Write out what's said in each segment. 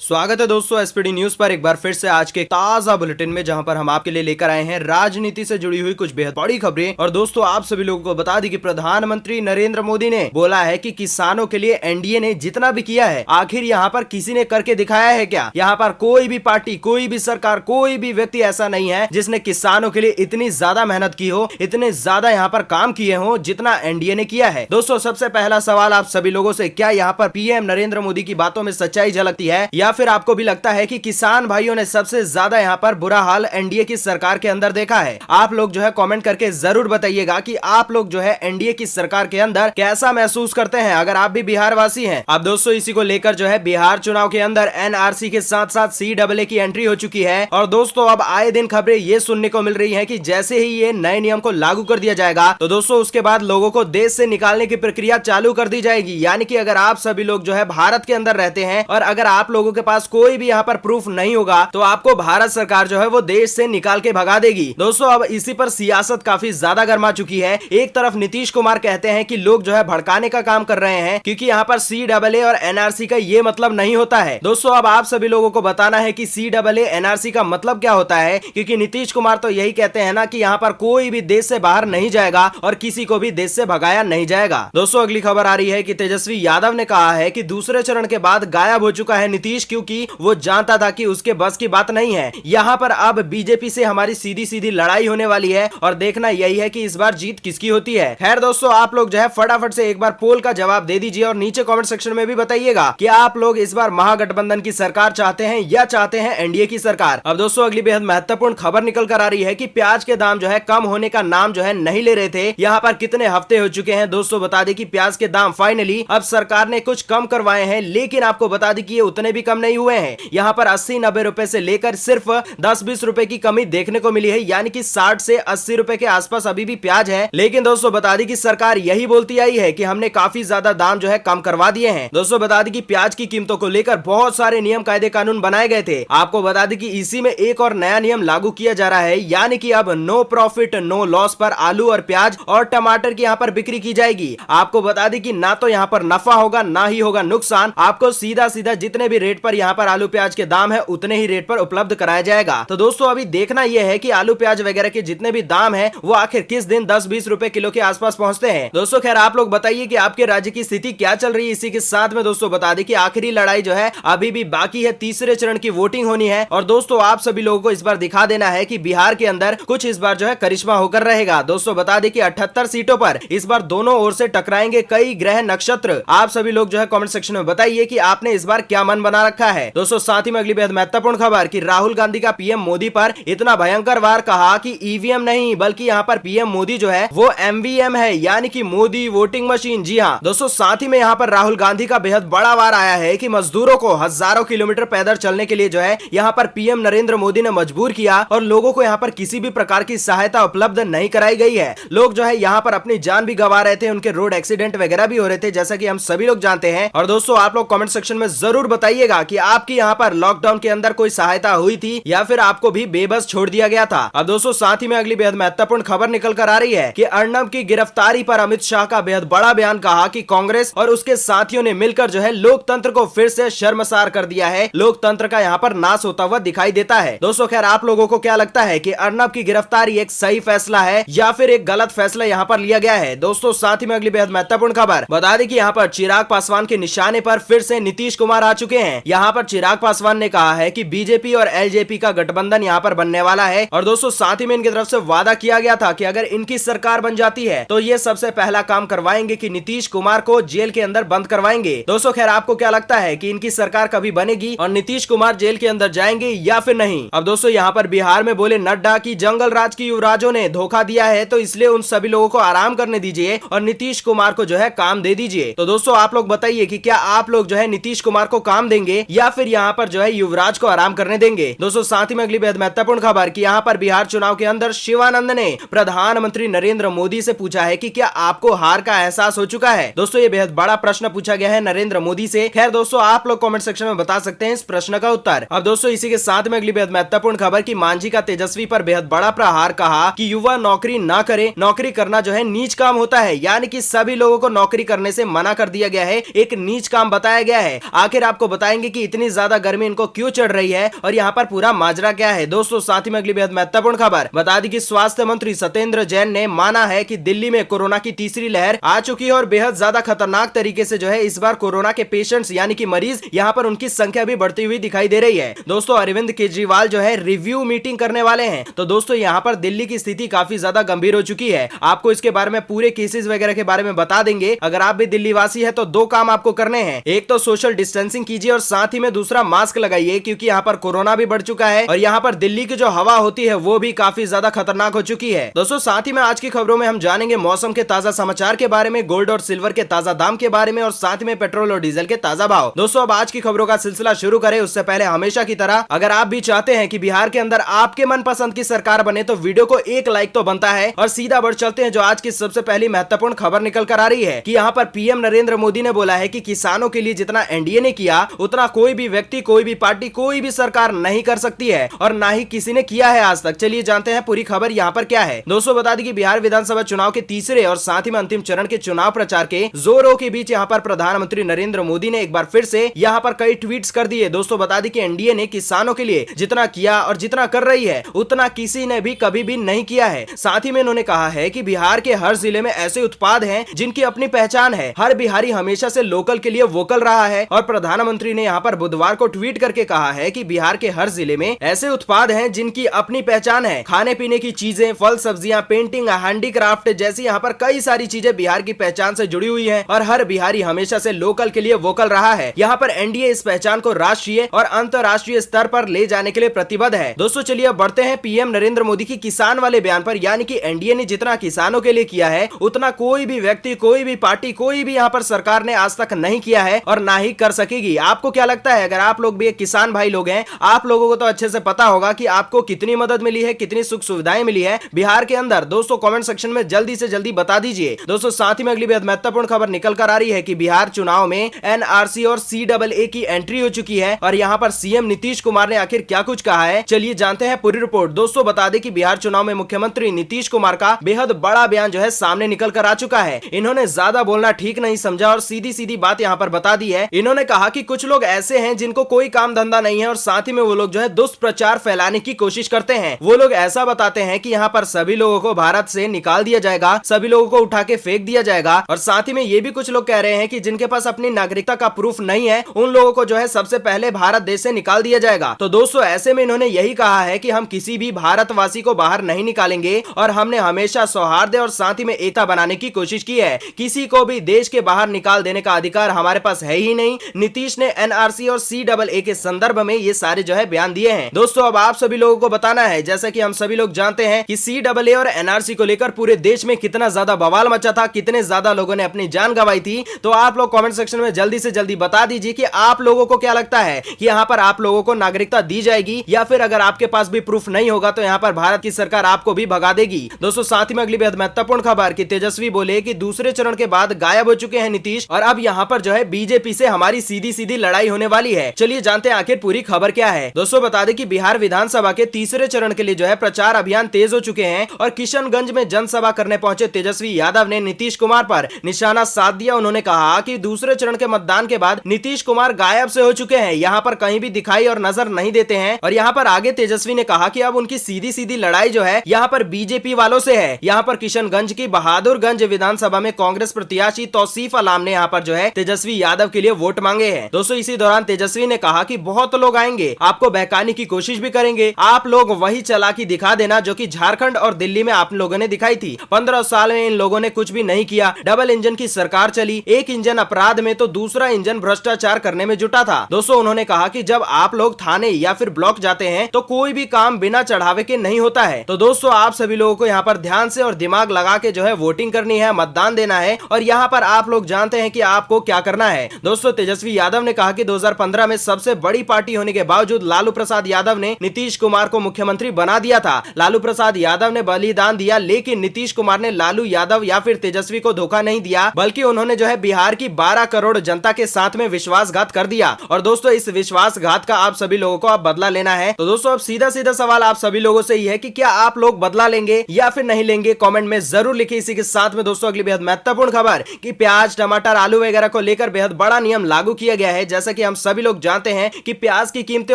स्वागत है दोस्तों एसपीडी न्यूज पर एक बार फिर से आज के ताजा बुलेटिन में, जहां पर हम आपके लिए लेकर आए हैं राजनीति से जुड़ी हुई कुछ बेहद बड़ी खबरें। और दोस्तों आप सभी लोगों को बता दें कि प्रधानमंत्री नरेंद्र मोदी ने बोला है कि किसानों के लिए एनडीए ने जितना भी किया है आखिर यहां पर किसी ने करके दिखाया है क्या। यहां पर कोई भी पार्टी, कोई भी सरकार, कोई भी व्यक्ति ऐसा नहीं है जिसने किसानों के लिए इतनी ज्यादा मेहनत की हो, इतने ज्यादा यहाँ पर काम किए हो जितना एनडीए ने किया है। दोस्तों सबसे पहला सवाल आप सभी लोगों से, क्या यहाँ पर पीएम नरेंद्र मोदी की बातों में सच्चाई झलकती है या फिर आपको भी लगता है कि किसान भाइयों ने सबसे ज्यादा यहाँ पर बुरा हाल एनडीए की सरकार के अंदर देखा है। आप लोग जो है कमेंट करके जरूर बताइएगा कि आप लोग जो है एनडीए की सरकार के अंदर कैसा महसूस करते हैं, अगर आप भी बिहार वासी हैं। अब दोस्तों इसी को लेकर जो है बिहार चुनाव के अंदर एनआरसी के साथ साथ सीएए की एंट्री हो चुकी है। और दोस्तों अब आए दिन खबरें ये सुनने को मिल रही है कि जैसे ही ये नए नियम को लागू कर दिया जाएगा तो दोस्तों उसके बाद लोगों को देश से निकालने की प्रक्रिया चालू कर दी जाएगी। यानी कि अगर आप सभी लोग जो है भारत के अंदर रहते हैं और अगर आप लोगों के पास कोई भी यहाँ पर प्रूफ नहीं होगा तो आपको भारत सरकार जो है वो देश से निकाल के भगा देगी। दोस्तों अब इसी पर सियासत काफी ज्यादा गर्मा चुकी है। एक तरफ नीतीश कुमार कहते हैं कि लोग जो है भड़काने का काम कर रहे हैं क्योंकि यहाँ पर सीएए और एनआरसी का ये मतलब नहीं होता है। दोस्तों अब आप सभी लोगों को बताना है कि सीएए एनआरसी का मतलब क्या होता है, क्योंकि नीतीश कुमार तो यही कहते हैं ना कि यहाँ पर कोई भी देश से बाहर नहीं जाएगा और किसी को भी देश से भगाया नहीं जाएगा। दोस्तों अगली खबर आ रही है कि तेजस्वी यादव ने कहा है कि दूसरे चरण के बाद गायब हो चुका है नीतीश, क्योंकि वो जानता था कि उसके बस की बात नहीं है। यहाँ पर अब बीजेपी से हमारी सीधी सीधी लड़ाई होने वाली है और देखना यही है कि इस बार जीत किसकी होती है। खैर दोस्तों आप लोग जो है फटाफट से एक बार पोल का जवाब दे दीजिए और नीचे कमेंट सेक्शन में भी बताइएगा कि आप लोग इस बार महागठबंधन की सरकार चाहते हैं या चाहते हैं एनडीए की सरकार। अब दोस्तों अगली बेहद महत्वपूर्ण खबर निकल कर आ रही है कि प्याज के दाम जो है कम होने का नाम जो है नहीं ले रहे थे। यहाँ पर कितने हफ्ते हो चुके हैं दोस्तों, बता दें कि प्याज के दाम फाइनली अब सरकार ने कुछ कम करवाए हैं, लेकिन आपको बता दें कि ये उतने भी कम नहीं हुए हैं। यहाँ पर 80-90 रुपए से लेकर सिर्फ 10-20 रुपए की कमी देखने को मिली है, यानी कि 60 से 80 रुपए के आसपास अभी भी प्याज है। लेकिन दोस्तों बता दें कि सरकार यही बोलती आई है कि हमने काफी ज्यादा दाम जो है कम करवा दिए हैं। दोस्तों बता दें कि प्याज की कीमतों को लेकर बहुत सारे नियम कायदे कानून बनाए गए थे। आपको बता दें कि इसी में एक और नया नियम लागू किया जा रहा है, यानी कि अब नो प्रॉफिट नो लॉस पर आलू और प्याज और टमाटर की यहाँ पर बिक्री की जाएगी। आपको बता दें कि ना तो यहाँ पर नफा होगा ना ही होगा नुकसान, आपको सीधा सीधा जितने भी रेट पर यहाँ पर आलू प्याज के दाम है उतने ही रेट पर उपलब्ध कराया जाएगा। तो दोस्तों अभी देखना यह है कि आलू प्याज वगैरह के जितने भी दाम है वो आखिर किस दिन 10-20 रुपए किलो के आसपास पहुंचते हैं। दोस्तों खैर आप लोग बताइए कि आपके राज्य की स्थिति क्या चल रही है। इसी के साथ में दोस्तों बता दें कि आखिरी लड़ाई जो है अभी भी बाकी है, तीसरे चरण की वोटिंग होनी है। और दोस्तों आप सभी लोगों को इस बार दिखा देना है कि बिहार के अंदर कुछ इस बार जो है करिश्मा होकर रहेगा। दोस्तों बता दें कि 78 सीटों पर इस बार दोनों ओर से टकराएंगे कई ग्रह नक्षत्र। आप सभी लोग जो है कमेंट सेक्शन में बताइए कि आपने इस बार क्या मन बना रखा है। दोस्तों साथ ही में अगली बेहद महत्वपूर्ण खबर कि राहुल गांधी का पीएम मोदी पर इतना भयंकर वार, कहा कि ईवीएम नहीं बल्कि यहाँ पर पीएम मोदी जो है वो एमवीएम है, यानी कि मोदी वोटिंग मशीन। जी हाँ दोस्तों साथ ही में यहाँ पर राहुल गांधी का बेहद बड़ा वार आया है कि मजदूरों को हजारों किलोमीटर पैदल चलने के लिए जो है यहाँ पर पीएम नरेंद्र मोदी ने मजबूर किया और लोगों को यहाँ पर किसी भी प्रकार की सहायता उपलब्ध नहीं कराई गई है। लोग जो है यहाँ पर अपनी जान भी गंवा रहे थे, उनके रोड एक्सीडेंट वगैरह भी हो रहे थे, जैसा कि हम सभी लोग जानते हैं। और दोस्तों आप लोग कमेंट सेक्शन में जरूर बताइएगा कि आपकी यहाँ पर लॉकडाउन के अंदर कोई सहायता हुई थी या फिर आपको भी बेबस छोड़ दिया गया था। अब दोस्तों साथ ही में अगली बेहद महत्वपूर्ण खबर निकल कर आ रही है कि अर्नब की गिरफ्तारी पर अमित शाह का बेहद बड़ा बयान, कहा कि कांग्रेस और उसके साथियों ने मिलकर जो है लोकतंत्र को फिर से शर्मसार कर दिया है, लोकतंत्र का यहाँ पर नाश होता हुआ दिखाई देता है। दोस्तों खैर आप लोगों को क्या लगता है कि अर्नब की गिरफ्तारी एक सही फैसला है या फिर एक गलत फैसला यहाँ पर लिया गया है। दोस्तों साथ ही में अगली बेहद महत्वपूर्ण खबर बता दें कि यहाँ पर चिराग पासवान के निशाने पर फिर से नीतीश कुमार आ चुके हैं। यहाँ पर चिराग पासवान ने कहा है कि बीजेपी और एलजेपी का गठबंधन यहाँ पर बनने वाला है। और दोस्तों साथ ही में इनकी तरफ से वादा किया गया था कि अगर इनकी सरकार बन जाती है तो ये सबसे पहला काम करवाएंगे कि नीतीश कुमार को जेल के अंदर बंद करवाएंगे। दोस्तों खैर आपको क्या लगता है कि इनकी सरकार कभी बनेगी और नीतीश कुमार जेल के अंदर जाएंगे या फिर नहीं। अब दोस्तों यहाँ पर बिहार में बोले नड्डा की जंगल राज की युवराजों ने धोखा दिया है, तो इसलिए उन सभी लोगों को आराम करने दीजिए और नीतीश कुमार को जो है काम दे दीजिए। तो दोस्तों आप लोग बताइए कि क्या आप लोग जो है नीतीश कुमार को काम देंगे या फिर यहाँ पर जो है युवराज को आराम करने देंगे। दोस्तों साथ ही में अगली बेहद महत्वपूर्ण खबर कि यहाँ पर बिहार चुनाव के अंदर शिवानंद ने प्रधानमंत्री नरेंद्र मोदी से पूछा है कि क्या आपको हार का एहसास हो चुका है। दोस्तों ये बेहद बड़ा प्रश्न पूछा गया है नरेंद्र मोदी से। खैर दोस्तों आप लोग कमेंट सेक्शन में बता सकते हैं इस प्रश्न का उत्तर। अब दोस्तों इसी के साथ में अगली बेहद महत्वपूर्ण खबर कि मांझी का तेजस्वी पर बेहद बड़ा प्रहार, कहा कि युवा नौकरी ना करे, नौकरी करना जो है नीच काम होता है, यानी कि सभी लोगों को नौकरी करने से मना कर दिया गया है, एक नीच काम बताया गया है। आखिर आपको बताएंगे कि इतनी ज्यादा गर्मी इनको क्यों चढ़ रही है और यहाँ पर पूरा माजरा क्या है। दोस्तों साथ ही में अगली बेहद महत्वपूर्ण खबर बता दी कि स्वास्थ्य मंत्री सत्येंद्र जैन ने माना है कि दिल्ली में कोरोना की तीसरी लहर आ चुकी है और बेहद ज्यादा खतरनाक तरीके से जो है इस बार कोरोना के पेशेंट्स यानी कि मरीज यहाँ पर उनकी संख्या भी बढ़ती हुई दिखाई दे रही है। दोस्तों अरविंद केजरीवाल जो है रिव्यू मीटिंग करने वाले हैं। तो दोस्तों यहाँ पर दिल्ली की स्थिति काफी ज्यादा गंभीर हो चुकी है। आपको इसके बारे में पूरे केसेस वगैरह के बारे में बता देंगे। अगर आप भी दिल्ली वासी है तो दो काम आपको करने हैं, एक तो सोशल डिस्टेंसिंग कीजिए और साथ ही में दूसरा मास्क लगाइए, क्योंकि यहाँ पर कोरोना भी बढ़ चुका है और यहाँ पर दिल्ली की जो हवा होती है वो भी काफी ज्यादा खतरनाक हो चुकी है। दोस्तों साथ ही में आज की खबरों में हम जानेंगे मौसम के ताजा समाचार के बारे में, गोल्ड और सिल्वर के ताजा दाम के बारे में और साथ में पेट्रोल और डीजल के ताजा भाव। दोस्तों अब आज की खबरों का सिलसिला शुरू करें उससे पहले हमेशा की तरह अगर आप भी चाहते हैं कि बिहार के अंदर आपके मनपसंद की सरकार बने तो वीडियो को एक लाइक तो बनता है। और सीधा बढ़ चलते हैं जो आज की सबसे पहली महत्वपूर्ण खबर निकल कर आ रही है कि यहाँ पर पीएम नरेंद्र मोदी ने बोला है कि किसानों के लिए जितना एनडीए ने किया उतना कोई भी व्यक्ति, कोई भी पार्टी, कोई भी सरकार नहीं कर सकती है और ना ही किसी ने किया है आज तक। चलिए जानते हैं पूरी खबर यहाँ पर क्या है। दोस्तों बता दें कि बिहार विधानसभा चुनाव के तीसरे और साथ ही में अंतिम चरण के चुनाव प्रचार के जोरों के बीच यहाँ पर प्रधानमंत्री नरेंद्र मोदी ने एक बार फिर से यहाँ पर कई ट्वीट्स कर दिए। दोस्तों बता दें कि एनडीए ने किसानों के लिए जितना किया और जितना कर रही है उतना किसी ने भी कभी भी नहीं किया है। साथ ही में उन्होंने कहा है कि बिहार के हर जिले में ऐसे उत्पाद हैं जिनकी अपनी पहचान है। हर बिहारी हमेशा से लोकल के लिए वोकल रहा है और प्रधानमंत्री ने यहाँ पर बुधवार को ट्वीट करके कहा है कि बिहार के हर जिले में ऐसे उत्पाद हैं जिनकी अपनी पहचान है। खाने पीने की चीजें, फल सब्जियां, पेंटिंग, हैंडीक्राफ्ट जैसी यहाँ पर कई सारी चीजें बिहार की पहचान से जुड़ी हुई है और हर बिहारी हमेशा से लोकल के लिए वोकल रहा है। यहाँ पर एनडीए इस पहचान को राष्ट्रीय और अंतर्राष्ट्रीय स्तर पर ले जाने के लिए प्रतिबद्ध है। दोस्तों चलिए अब बढ़ते हैं पीएम नरेंद्र मोदी की किसान वाले बयान पर, यानी कि एनडीए ने जितना किसानों के लिए किया है उतना कोई भी व्यक्ति, कोई भी पार्टी, कोई भी यहाँ पर सरकार ने आज तक नहीं किया है और ना ही कर सकेगी। आपको क्या लगता है, अगर आप लोग भी एक किसान भाई लोग हैं, आप लोगों को तो अच्छे से पता होगा कि आपको कितनी मदद मिली है, कितनी सुख सुविधाएं मिली है बिहार के अंदर। दोस्तों कमेंट सेक्शन में जल्दी से जल्दी बता दीजिए। दोस्तों साथ ही में अगली बेहद महत्वपूर्ण खबर निकल कर आ रही है कि बिहार चुनाव में एनआरसी और सीएए की एंट्री हो चुकी है और यहाँ पर सीएम नीतीश कुमार ने आखिर क्या कुछ कहा है, चलिए जानते हैं पूरी रिपोर्ट। दोस्तों बता दें कि बिहार चुनाव में मुख्यमंत्री नीतीश कुमार का बेहद बड़ा बयान जो है सामने निकल कर आ चुका है। इन्होंने ज्यादा बोलना ठीक नहीं समझा और सीधी सीधी बात यहाँ पर बता दी है। इन्होंने कहा कि कुछ लोग ऐसे हैं जिनको कोई काम धंधा नहीं है और साथ ही में वो लोग जो है दुष्प्रचार फैलाने की कोशिश करते हैं। वो लोग ऐसा बताते हैं कि यहाँ पर सभी लोगों को भारत से निकाल दिया जाएगा, सभी लोगों को उठा के फेंक दिया जाएगा और साथ ही में ये भी कुछ लोग कह रहे हैं कि जिनके पास अपनी नागरिकता का प्रूफ नहीं है उन लोगों को जो है सबसे पहले भारत देश से निकाल दिया जाएगा। तो दोस्तों ऐसे में इन्होंने यही कहा है कि हम किसी भी भारतवासी को बाहर नहीं निकालेंगे और हमने हमेशा सौहार्द और साथ ही में एकता बनाने की कोशिश की है। किसी को भी देश के बाहर निकाल देने का अधिकार हमारे पास है ही नहीं। नीतीश ने एनआरसी और सीएए के संदर्भ में ये सारे जो है बयान दिए हैं। दोस्तों अब आप सभी लोगों को बताना है, जैसा कि हम सभी लोग जानते हैं कि सीएए और एनआरसी को लेकर पूरे देश में कितना ज्यादा बवाल मचा था, कितने ज्यादा लोगों ने अपनी जान गंवाई थी। तो आप लोग कमेंट सेक्शन में जल्दी से जल्दी बता दीजिए कि आप लोगों को क्या लगता है कि यहाँ पर आप लोगों को नागरिकता दी जाएगी या फिर अगर आपके पास भी प्रूफ नहीं होगा तो यहाँ पर भारत की सरकार आपको भी भगा देगी। दोस्तों साथ ही में अगली बेहद महत्वपूर्ण खबर कि तेजस्वी बोले कि दूसरे चरण के बाद गायब हो चुके हैं नीतीश और अब यहाँ पर जो है बीजेपी से हमारी सीधी सीधी लड़ाई होने वाली है। चलिए जानते हैं आखिर पूरी खबर क्या है। दोस्तों बता दें कि बिहार विधानसभा के तीसरे चरण के लिए जो है प्रचार अभियान तेज हो चुके हैं और किशनगंज में जनसभा करने पहुंचे तेजस्वी यादव ने नीतीश कुमार पर निशाना साध दिया। उन्होंने कहा कि दूसरे चरण के मतदान के बाद नीतीश कुमार गायब से हो चुके हैं, यहाँ पर कहीं भी दिखाई और नजर नहीं देते हैं। और यहाँ पर आगे तेजस्वी ने कहा कि अब उनकी सीधी सीधी लड़ाई जो है यहाँ पर बीजेपी वालों से है। यहाँ पर किशनगंज की बहादुरगंज विधानसभा में कांग्रेस प्रत्याशी तौसीफ अलाम ने यहाँ पर जो है तेजस्वी यादव के लिए वोट मांगे हैं। दोस्तों इसी दौरान तेजस्वी ने कहा कि बहुत लोग आएंगे, आपको बहकाने की कोशिश भी करेंगे, आप लोग वही चालाकी दिखा देना जो कि झारखंड और दिल्ली में आप लोगों ने दिखाई थी। 15 साल में इन लोगों ने कुछ भी नहीं किया। डबल इंजन की सरकार चली, एक इंजन अपराध में तो दूसरा इंजन भ्रष्टाचार करने में जुटा था। दोस्तों उन्होंने कहा कि जब आप लोग थाने या फिर ब्लॉक जाते हैं तो कोई भी काम बिना चढ़ावे के नहीं होता है। तो दोस्तों आप सभी लोगों को यहाँ पर ध्यान से और दिमाग लगा के जो है वोटिंग करनी है, मतदान देना है और यहाँ पर आप लोग जानते हैं कि आपको क्या करना है। दोस्तों तेजस्वी यादव ने कहा कि 2015 में सबसे बड़ी पार्टी होने के बावजूद लालू प्रसाद यादव ने नीतीश कुमार को मुख्यमंत्री बना दिया था। लालू प्रसाद यादव ने बलिदान दिया, लेकिन नीतीश कुमार ने लालू यादव या फिर तेजस्वी को धोखा नहीं दिया, बल्कि उन्होंने जो है बिहार की 12 करोड़ जनता के साथ में विश्वासघात कर दिया। और दोस्तों इस विश्वासघात का आप सभी लोगों को अब बदला लेना है। तो दोस्तों अब सीधा सीधा सवाल आप सभी लोगों से ही है कि क्या आप लोग बदला लेंगे या फिर नहीं लेंगे, कमेंट में जरूर लिखिए। इसी के साथ में दोस्तों अगली बेहद महत्वपूर्ण खबर कि प्याज, टमाटर, आलू वगैरह को लेकर बेहद बड़ा नियम लागू किया गया है। जैसा कि कि हम सभी लोग जानते हैं कि प्याज की कीमतें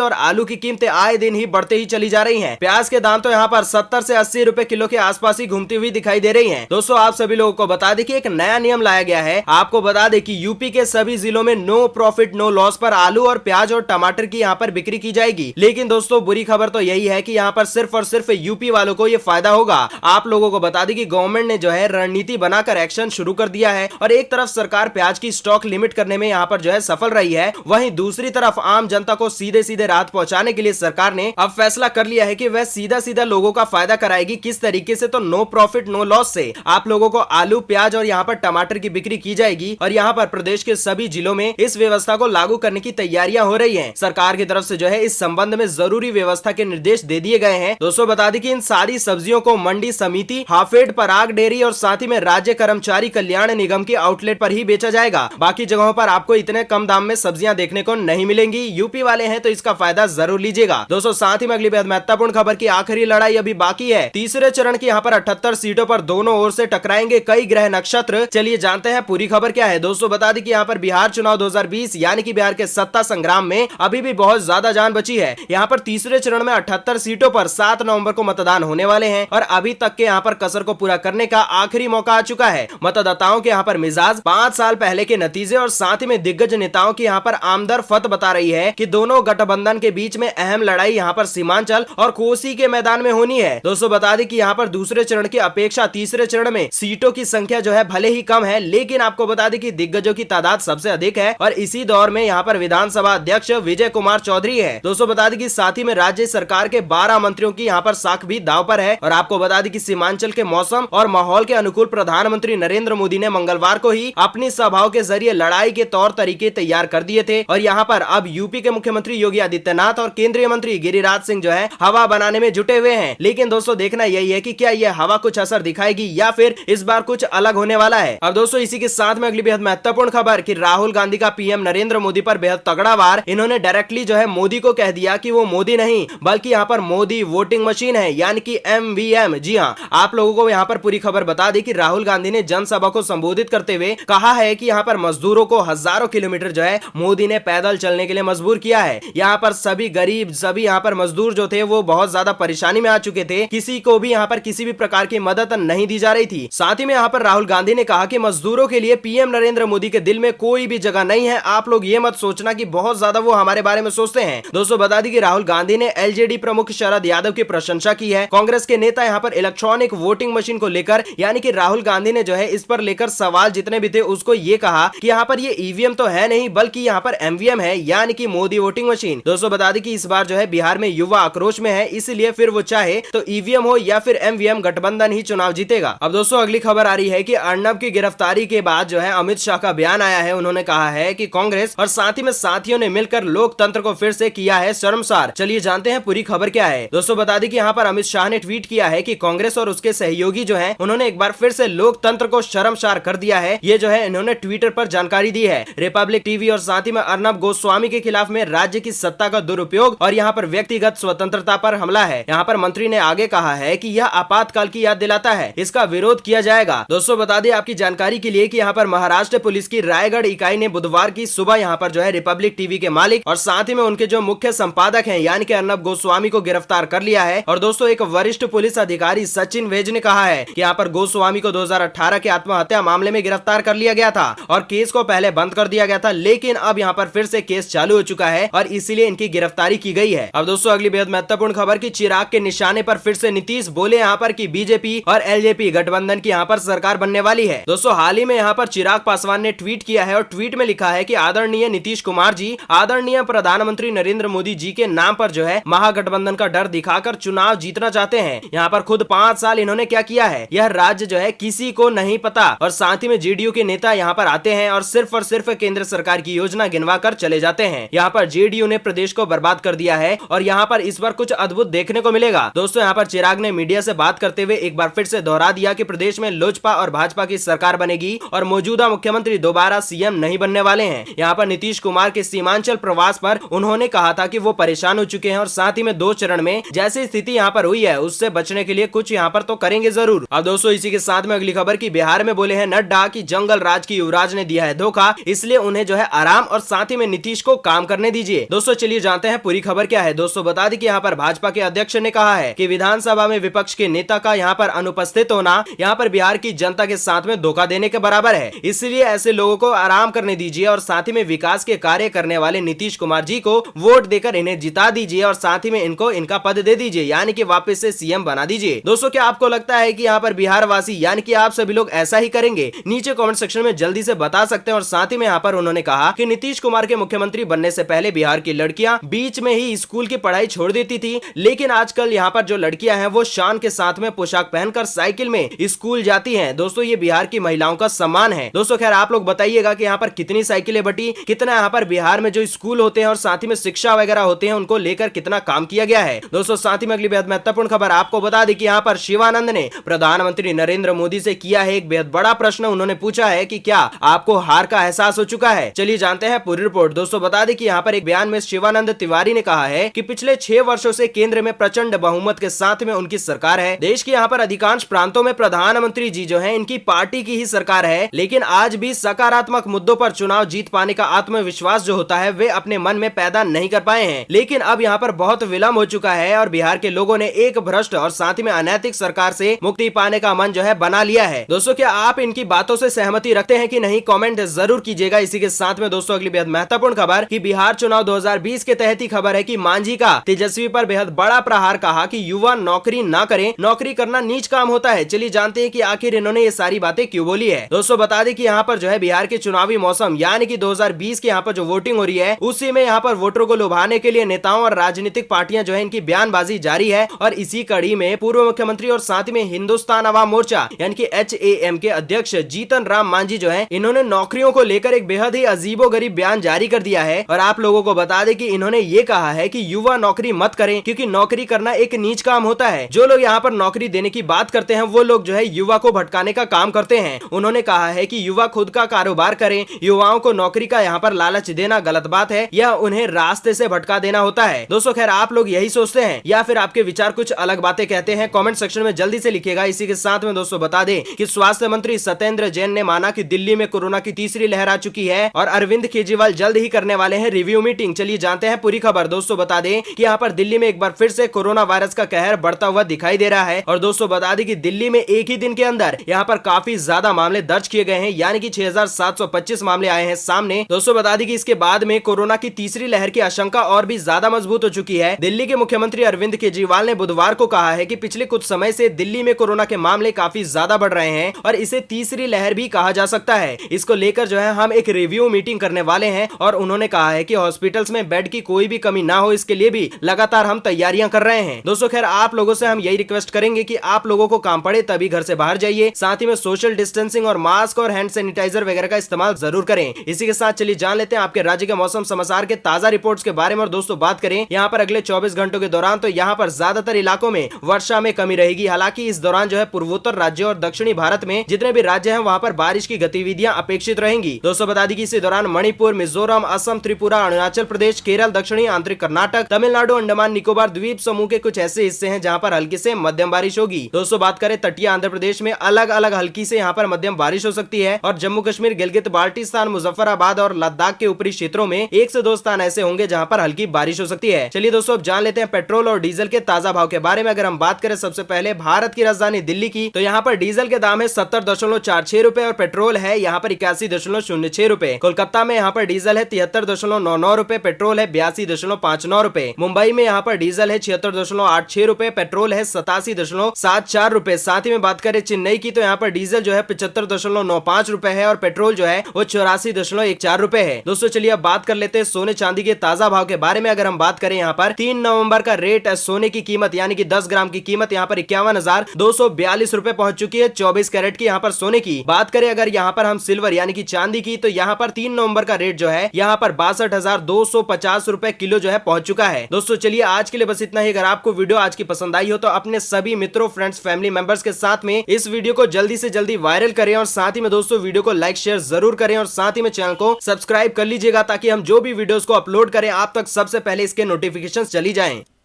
और आलू की कीमतें आए दिन ही बढ़ते ही चली जा रही हैं। प्याज के दाम तो यहाँ पर 70 से 80 रुपए किलो के आसपास ही घूमती हुई दिखाई दे रही हैं। दोस्तों आप सभी लोगों को बता दें कि एक नया नियम लाया गया है। आपको बता दें कि यूपी के सभी जिलों में नो प्रॉफिट नो लॉस पर आलू और प्याज और टमाटर की यहाँ पर बिक्री की जाएगी। लेकिन दोस्तों बुरी खबर तो यही है कि यहाँ पर सिर्फ और सिर्फ यूपी वालों को ये फायदा होगा। आप लोगों को बता दें कि गवर्नमेंट ने जो है रणनीति बनाकर एक्शन शुरू कर दिया है और एक तरफ सरकार प्याज की स्टॉक लिमिट करने में यहाँ पर जो है सफल रही है, वहीं दूसरी तरफ आम जनता को सीधे सीधे राहत पहुंचाने के लिए सरकार ने अब फैसला कर लिया है कि वह सीधा सीधा लोगों का फायदा कराएगी। किस तरीके से? तो नो प्रॉफिट नो लॉस से आप लोगों को आलू प्याज और यहाँ पर टमाटर की बिक्री की जाएगी और यहाँ पर प्रदेश के सभी जिलों में इस व्यवस्था को लागू करने की तैयारियां हो रही हैं। सरकार की तरफ से जो है इस संबंध में जरूरी व्यवस्था के निर्देश दे दिए गए हैं। दोस्तों बता दें कि इन सारी सब्जियों को मंडी समिति, हाफेड, पराग डेयरी और साथ ही में राज्य कर्मचारी कल्याण निगम के आउटलेट पर ही बेचा जाएगा। बाकी जगहों पर आपको इतने कम दाम में सब्जियां देखने को नहीं मिलेंगी। यूपी वाले हैं तो इसका फायदा जरूर लीजिएगा। दोस्तों साथ ही में अगली बेहद महत्वपूर्ण खबर की आखिरी लड़ाई अभी बाकी है। तीसरे चरण की यहाँ पर 78 सीटों पर दोनों ओर से टकराएंगे कई ग्रह नक्षत्र। चलिए जानते हैं पूरी खबर क्या है। दोस्तों बता दें कि यहाँ पर बिहार चुनाव 2020 यानी कि बिहार के सत्ता संग्राम में अभी भी बहुत ज्यादा जान बची है। यहाँ पर तीसरे चरण में 78 सीटों पर 7 नवंबर को मतदान होने वाले हैं और अभी तक के यहाँ पर कसर को पूरा करने का आखिरी मौका आ चुका है। मतदाताओं के यहाँ पर मिजाज 5 साल पहले के नतीजे और साथ ही में दिग्गज नेताओं की यहाँ पर आमदर फत बता रही है कि दोनों गठबंधन के बीच में अहम लड़ाई यहाँ पर सीमांचल और कोसी के मैदान में होनी है। दोस्तों बता दें कि यहाँ पर दूसरे चरण की अपेक्षा तीसरे चरण में सीटों की संख्या जो है भले ही कम है, लेकिन आपको बता दें कि दिग्गजों की तादाद सबसे अधिक है और इसी दौर में यहाँ पर विधानसभा अध्यक्ष विजय कुमार चौधरी है। दोस्तों बता दें कि साथ ही में राज्य सरकार के 12 मंत्रियों की यहाँ पर साख भी दाव पर है और आपको बता दें कि सीमांचल के मौसम और माहौल के अनुकूल प्रधानमंत्री नरेंद्र मोदी ने मंगलवार को ही अपनी सभाओं के जरिए लड़ाई के तौर तरीके तैयार कर दिए थे और यहाँ पर अब यूपी के मुख्यमंत्री योगी आदित्यनाथ और केंद्रीय मंत्री गिरिराज सिंह जो है हवा बनाने में जुटे हुए हैं। लेकिन दोस्तों देखना यही है कि क्या यह हवा कुछ असर दिखाएगी या फिर इस बार कुछ अलग होने वाला है। अब दोस्तों इसी के साथ में अगली बेहद महत्वपूर्ण खबर कि राहुल गांधी का पीएम नरेंद्र मोदी पर बेहद तगड़ा वार। इन्होंने डायरेक्टली जो है मोदी को कह दिया कि वो मोदी नहीं बल्कि यहाँ पर मोदी वोटिंग मशीन है यानी कि MVM। जी हाँ, आप लोगों को यहाँ पर पूरी खबर बता दी कि राहुल गांधी ने जनसभा को संबोधित करते हुए कहा है कि यहाँ पर मजदूरों को हजारों किलोमीटर जो है मोदी ने पैदल चलने के लिए मजबूर किया है। यहाँ पर सभी गरीब सभी यहाँ पर मजदूर जो थे वो बहुत ज्यादा परेशानी में आ चुके थे, किसी को भी यहाँ पर किसी भी प्रकार की मदद नहीं दी जा रही थी। साथ ही में यहाँ पर राहुल गांधी ने कहा कि मजदूरों के लिए पीएम नरेंद्र मोदी के दिल में कोई भी जगह नहीं है। आप लोग ये मत सोचना कि बहुत ज्यादा वो हमारे बारे में सोचते हैं। दोस्तों बता दी कि राहुल गांधी ने LJD प्रमुख शरद यादव की प्रशंसा की है। कांग्रेस के नेता यहाँ पर इलेक्ट्रॉनिक वोटिंग मशीन को लेकर यानी कि राहुल गांधी ने जो है इस पर लेकर सवाल जितने भी थे उसको ये कहा कि यहाँ पर ये EVM तो है नहीं बल्कि यहाँ पर MVM है यानी कि मोदी वोटिंग मशीन। दोस्तों बता दें कि इस बार जो है बिहार में युवा आक्रोश में है, इसलिए फिर वो चाहे तो EVM हो या फिर MVM गठबंधन ही चुनाव जीतेगा। अब दोस्तों अगली खबर आ रही है कि अर्नब की गिरफ्तारी के बाद जो है अमित शाह का बयान आया है। उन्होंने कहा है कि कांग्रेस और साथ ही में साथियों ने मिलकर लोकतंत्र को फिर से किया है शर्मसार। चलिए जानते हैं पूरी खबर क्या है। दोस्तों बता दें कि यहाँ पर अमित शाह ने ट्वीट किया है कि कांग्रेस और उसके सहयोगी जो है उन्होंने एक बार फिर से लोकतंत्र को शर्मसार कर दिया है। ये जो है इन्होंने ट्विटर पर जानकारी दी है। रिपब्लिक टीवी और साथ ही में अर्नब गोस्वामी के खिलाफ में राज्य की सत्ता का दुरुपयोग और यहाँ पर व्यक्तिगत स्वतंत्रता पर हमला है। यहाँ पर मंत्री ने आगे कहा है कि यह आपातकाल की याद दिलाता है, इसका विरोध किया जाएगा। दोस्तों बता दें आपकी जानकारी के लिए कि यहाँ पर महाराष्ट्र पुलिस की रायगढ़ इकाई ने बुधवार की सुबह यहाँ पर जो है रिपब्लिक टीवी के मालिक और साथ ही में उनके जो मुख्य संपादक हैं यानी कि अर्नब गोस्वामी को गिरफ्तार कर लिया है। और दोस्तों एक वरिष्ठ पुलिस अधिकारी सचिन वेज ने कहा है कि यहाँ पर गोस्वामी को 2018 के आत्महत्या मामले में गिरफ्तार कर लिया गया था और केस को पहले बंद कर दिया गया था, लेकिन अब यहाँ पर फिर से केस चालू हो चुका है और इसीलिए इनकी गिरफ्तारी की गई है। अब दोस्तों अगली बेहद महत्वपूर्ण खबर की चिराग के निशाने पर फिर से नीतीश बोले यहाँ पर कि बीजेपी और LJP गठबंधन की यहाँ पर सरकार बनने वाली है। दोस्तों हाल ही में यहाँ पर चिराग पासवान ने ट्वीट किया है और ट्वीट में लिखा है कि आदरणीय नीतीश कुमार जी आदरणीय प्रधानमंत्री नरेंद्र मोदी जी के नाम पर जो है महागठबंधन का डर दिखाकर चुनाव जीतना चाहते हैं। यहाँ पर खुद 5 साल इन्होंने क्या किया है यह राज्य जो है किसी को नहीं पता। और साथ ही में JDU के नेता यहाँ पर आते हैं और सिर्फ केंद्र सरकार की योजना गिनवा कर चले जाते हैं। यहाँ पर JDU ने प्रदेश को बर्बाद कर दिया है और यहाँ पर इस बार कुछ अद्भुत देखने को मिलेगा। दोस्तों यहाँ पर चिराग ने मीडिया से बात करते हुए एक बार फिर से दोहरा दिया कि प्रदेश में लोजपा और भाजपा की सरकार बनेगी और मौजूदा मुख्यमंत्री दोबारा CM नहीं बनने वाले हैं। यहाँ पर नीतीश कुमार के सीमांचल प्रवास पर उन्होंने कहा था कि वो परेशान हो चुके हैं और साथ ही में 2 चरण में जैसी स्थिति यहाँ पर हुई है उससे बचने के लिए कुछ यहाँ पर तो करेंगे जरूर। अब दोस्तों इसी के साथ में अगली खबर की बिहार में बोले हैं नड्डा की जंगल राज की युवराज ने दिया है धोखा, इसलिए उन्हें जो है आराम और साथ ही में नीतीश को काम करने दीजिए। दोस्तों चलिए जानते हैं पूरी खबर क्या है। दोस्तों बता दें कि यहाँ पर भाजपा के अध्यक्ष ने कहा है कि विधानसभा में विपक्ष के नेता का यहाँ पर अनुपस्थित होना यहाँ पर बिहार की जनता के साथ में धोखा देने के बराबर है। इसलिए ऐसे लोगों को आराम करने दीजिए और साथ ही में विकास के कार्य करने वाले नीतीश कुमार जी को वोट देकर इन्हें जिता दीजिए और साथ ही में इनको इनका पद दे दीजिए, यानी कि वापस से सीएम बना दीजिए। दोस्तों क्या आपको लगता है कि यहाँ पर बिहार वासी यानी कि आप सभी लोग ऐसा ही करेंगे? नीचे कमेंट सेक्शन में जल्दी से बता सकते हैं। और साथ ही में यहाँ पर उन्होंने कहा कि नीतीश कुमार के मुख्यमंत्री बनने से पहले बिहार की लड़कियां बीच में ही स्कूल की पढ़ाई छोड़ देती थी, लेकिन आजकल यहाँ पर जो लड़कियां हैं वो शान के साथ में पोशाक पहनकर साइकिल में स्कूल जाती हैं। दोस्तों ये बिहार की महिलाओं का सम्मान है। दोस्तों खैर आप लोग बताइएगा कि यहाँ पर कितनी साइकिलें बटी, कितना यहाँ पर बिहार में जो स्कूल होते हैं और साथ ही में शिक्षा वगैरह होते हैं उनको लेकर कितना काम किया गया है। दोस्तों साथ ही में अगली बेहद महत्वपूर्ण खबर आपको बता दें कि यहाँ पर शिवानंद ने प्रधानमंत्री नरेंद्र मोदी से किया है एक बेहद बड़ा प्रश्न। उन्होंने पूछा है कि क्या आपको हार का एहसास हो चुका है? चलिए जानते हैं पूरी रिपोर्ट। दोस्तों बता दें कि यहाँ पर एक बयान में शिवानंद तिवारी ने कहा है कि पिछले 6 वर्षों से केंद्र में प्रचंड बहुमत के साथ में उनकी सरकार है। देश के यहाँ पर अधिकांश प्रांतों में प्रधानमंत्री जी जो है इनकी पार्टी की ही सरकार है, लेकिन आज भी सकारात्मक मुद्दों पर चुनाव जीत पाने का आत्मविश्वास जो होता है वे अपने मन में पैदा नहीं कर पाए हैं। लेकिन अब यहाँ पर बहुत विलंब हो चुका है और बिहार के लोगों ने एक भ्रष्ट और साथ ही में अनैतिक सरकार से मुक्ति पाने का मन जो है बना लिया है। दोस्तों क्या आप इनकी बातों से सहमति रखते हैं कि नहीं? कमेंट जरूर कीजिएगा। इसी के साथ में दोस्तों अगली बेहद महत्वपूर्ण खबर कि बिहार चुनाव 2020 के तहत ही खबर है कि मांझी का तेजस्वी पर बेहद बड़ा प्रहार, कहा कि युवा नौकरी ना करें, नौकरी करना नीच काम होता है। चलिए जानते हैं कि आखिर इन्होंने ये सारी बातें क्यों बोली है। दोस्तों बता दें कि यहाँ पर जो है बिहार के चुनावी मौसम यानी कि 2020 के यहाँ पर जो वोटिंग हो रही है उसी में यहाँ पर वोटरों को लुभाने के लिए नेताओं और राजनीतिक पार्टियां जो है इनकी बयानबाजी जारी है। और इसी कड़ी में पूर्व मुख्यमंत्री और साथ में हिंदुस्तान अवाम मोर्चा यानी कि HAM के अध्यक्ष जीतन राम मांझी जो है इन्होंने नौकरियों को लेकर एक बेहद ही अजीबोगरीब बयान जारी कर दिया है। और आप लोगों को बता दें कि इन्होंने ये कहा है कि युवा नौकरी मत करें क्योंकि नौकरी करना एक नीच काम होता है। जो लोग यहाँ पर नौकरी देने की बात करते हैं वो लोग जो है युवा को भटकाने का काम करते हैं। उन्होंने कहा है कि युवा खुद का कारोबार करें, युवाओं को नौकरी का यहाँ पर लालच देना गलत बात है, यह उन्हें रास्ते से भटका देना होता है। दोस्तों खैर आप लोग यही सोचते हैं या फिर आपके विचार कुछ अलग बातें कहते हैं? कमेंट सेक्शन में जल्दी से लिखिएगा। इसी के साथ में दोस्तों बता दें कि स्वास्थ्य मंत्री सत्येंद्र जैन ने माना कि दिल्ली में कोरोना की तीसरी लहर आ चुकी है और अरविंद केजरीवाल जल्द ही करने वाले हैं रिव्यू मीटिंग। चलिए जानते हैं पूरी खबर। दोस्तों बता दें कि यहाँ पर दिल्ली में एक बार फिर से कोरोना वायरस का कहर बढ़ता हुआ दिखाई दे रहा है। और दोस्तों बता दें कि दिल्ली में एक ही दिन के अंदर यहाँ पर काफी ज्यादा मामले दर्ज किए गए हैं, यानी कि 6725 मामले आए हैं सामने। दोस्तों बता दें कि इसके बाद में कोरोना की तीसरी लहर की आशंका और भी ज्यादा मजबूत हो चुकी है। दिल्ली के मुख्यमंत्री अरविंद केजरीवाल ने बुधवार को कहा है कि पिछले कुछ समय से दिल्ली में कोरोना के मामले काफी ज्यादा बढ़ रहे हैं और इसे तीसरी लहर भी कहा जा सकता है। इसको लेकर जो है हम एक रिव्यू मीटिंग करने वाले हैं और उन्होंने कहा है कि हॉस्पिटल्स में बेड की कोई भी कमी ना हो, इसके लिए भी लगातार हम तैयारियां कर रहे हैं। दोस्तों खैर आप लोगों से हम यही रिक्वेस्ट करेंगे कि आप लोगों को काम पड़े तभी घर से बाहर जाइए, साथ ही में सोशल डिस्टेंसिंग और मास्क और हैंड सैनिटाइजर वगैरह का इस्तेमाल जरूर करें। इसी के साथ चलिए जान लेते हैं आपके राज्य के मौसम समाचार के ताजा रिपोर्ट्स के बारे में। और दोस्तों बात करें यहाँ पर अगले 24 घंटों के दौरान तो यहाँ पर ज्यादातर इलाकों में वर्षा में कमी रहेगी। हालांकि इस दौरान जो है पूर्वोत्तर राज्यों और दक्षिणी भारत में जितने भी राज्य हैं वहाँ पर बारिश की गतिविधियां अपेक्षित रहेंगी। दोस्तों बता दें कि इसी दौरान मणिपुर, मिजोरम, असम, त्रिपुरा, अरुणाचल प्रदेश, केरल, दक्षिणी आंतरिक कर्नाटक, तमिलनाडु, अंडमान निकोबार द्वीप समूह के कुछ ऐसे हिस्से हैं जहाँ पर हल्की से मध्यम बारिश होगी। दोस्तों बात करें तटीय आंध्र प्रदेश में अलग अलग हल्की से यहाँ पर मध्यम बारिश हो सकती है और जम्मू कश्मीर, गिलगित बाल्टिस्तान, मुजफ्फराबाद और लद्दाख के ऊपरी क्षेत्रों में 1 से 2 स्थान ऐसे होंगे जहाँ पर हल्की बारिश हो सकती है। चलिए दोस्तों अब जान लेते हैं पेट्रोल और डीजल के ताजा भाव के बारे में। अगर हम बात करें सबसे पहले भारत की राजधानी दिल्ली की, तो यहाँ पर डीजल के दाम है 70.46 रुपए और पेट्रोल है यहाँ पर 81.06 रुपए। कोलकाता में यहाँ पर डीजल है 73.99 रुपए, पेट्रोल है 82.59 रुपए। मुंबई में यहाँ पर डीजल है 76.86 रुपए, पेट्रोल है 87.74 रुपए। साथ ही में बात करें चेन्नई की, तो यहाँ पर डीजल जो है 75.95 रुपए है और पेट्रोल जो है वो 84.14 रुपए है। दोस्तों चलिए अब बात कर लेते हैं सोने चांदी के ताजा भाव के बारे में। अगर हम बात करें यहाँ पर 3 नवंबर का रेट सोने की कीमत यानी कि 10 ग्राम की कीमत यहाँ पर 51,242 रुपए पहुंच चुकी है 24 कैरेट की यहाँ पर सोने की। बात करें अगर यहाँ पर हम सिल्वर यानी कि चांदी की, तो यहाँ पर 3 नवंबर का रेट जो है यहाँ पर 62,250 रुपए किलो जो है पहुंच चुका है। दोस्तों चलिए आज के लिए बस इतना ही। अगर आपको वीडियो आज की पसंद आई हो तो अपने सभी मित्रों, फ्रेंड्स, फैमिली मेंबर्स के साथ में इस वीडियो को जल्दी से जल्दी वायरल करें और साथ ही में दोस्तों वीडियो को लाइक शेयर जरूर करें और साथ ही में चैनल को सब्सक्राइब कर लीजिएगा ताकि हम जो भी वीडियोस को अपलोड करें आप तक सबसे पहले इसके नोटिफिकेशंस चली जाएं।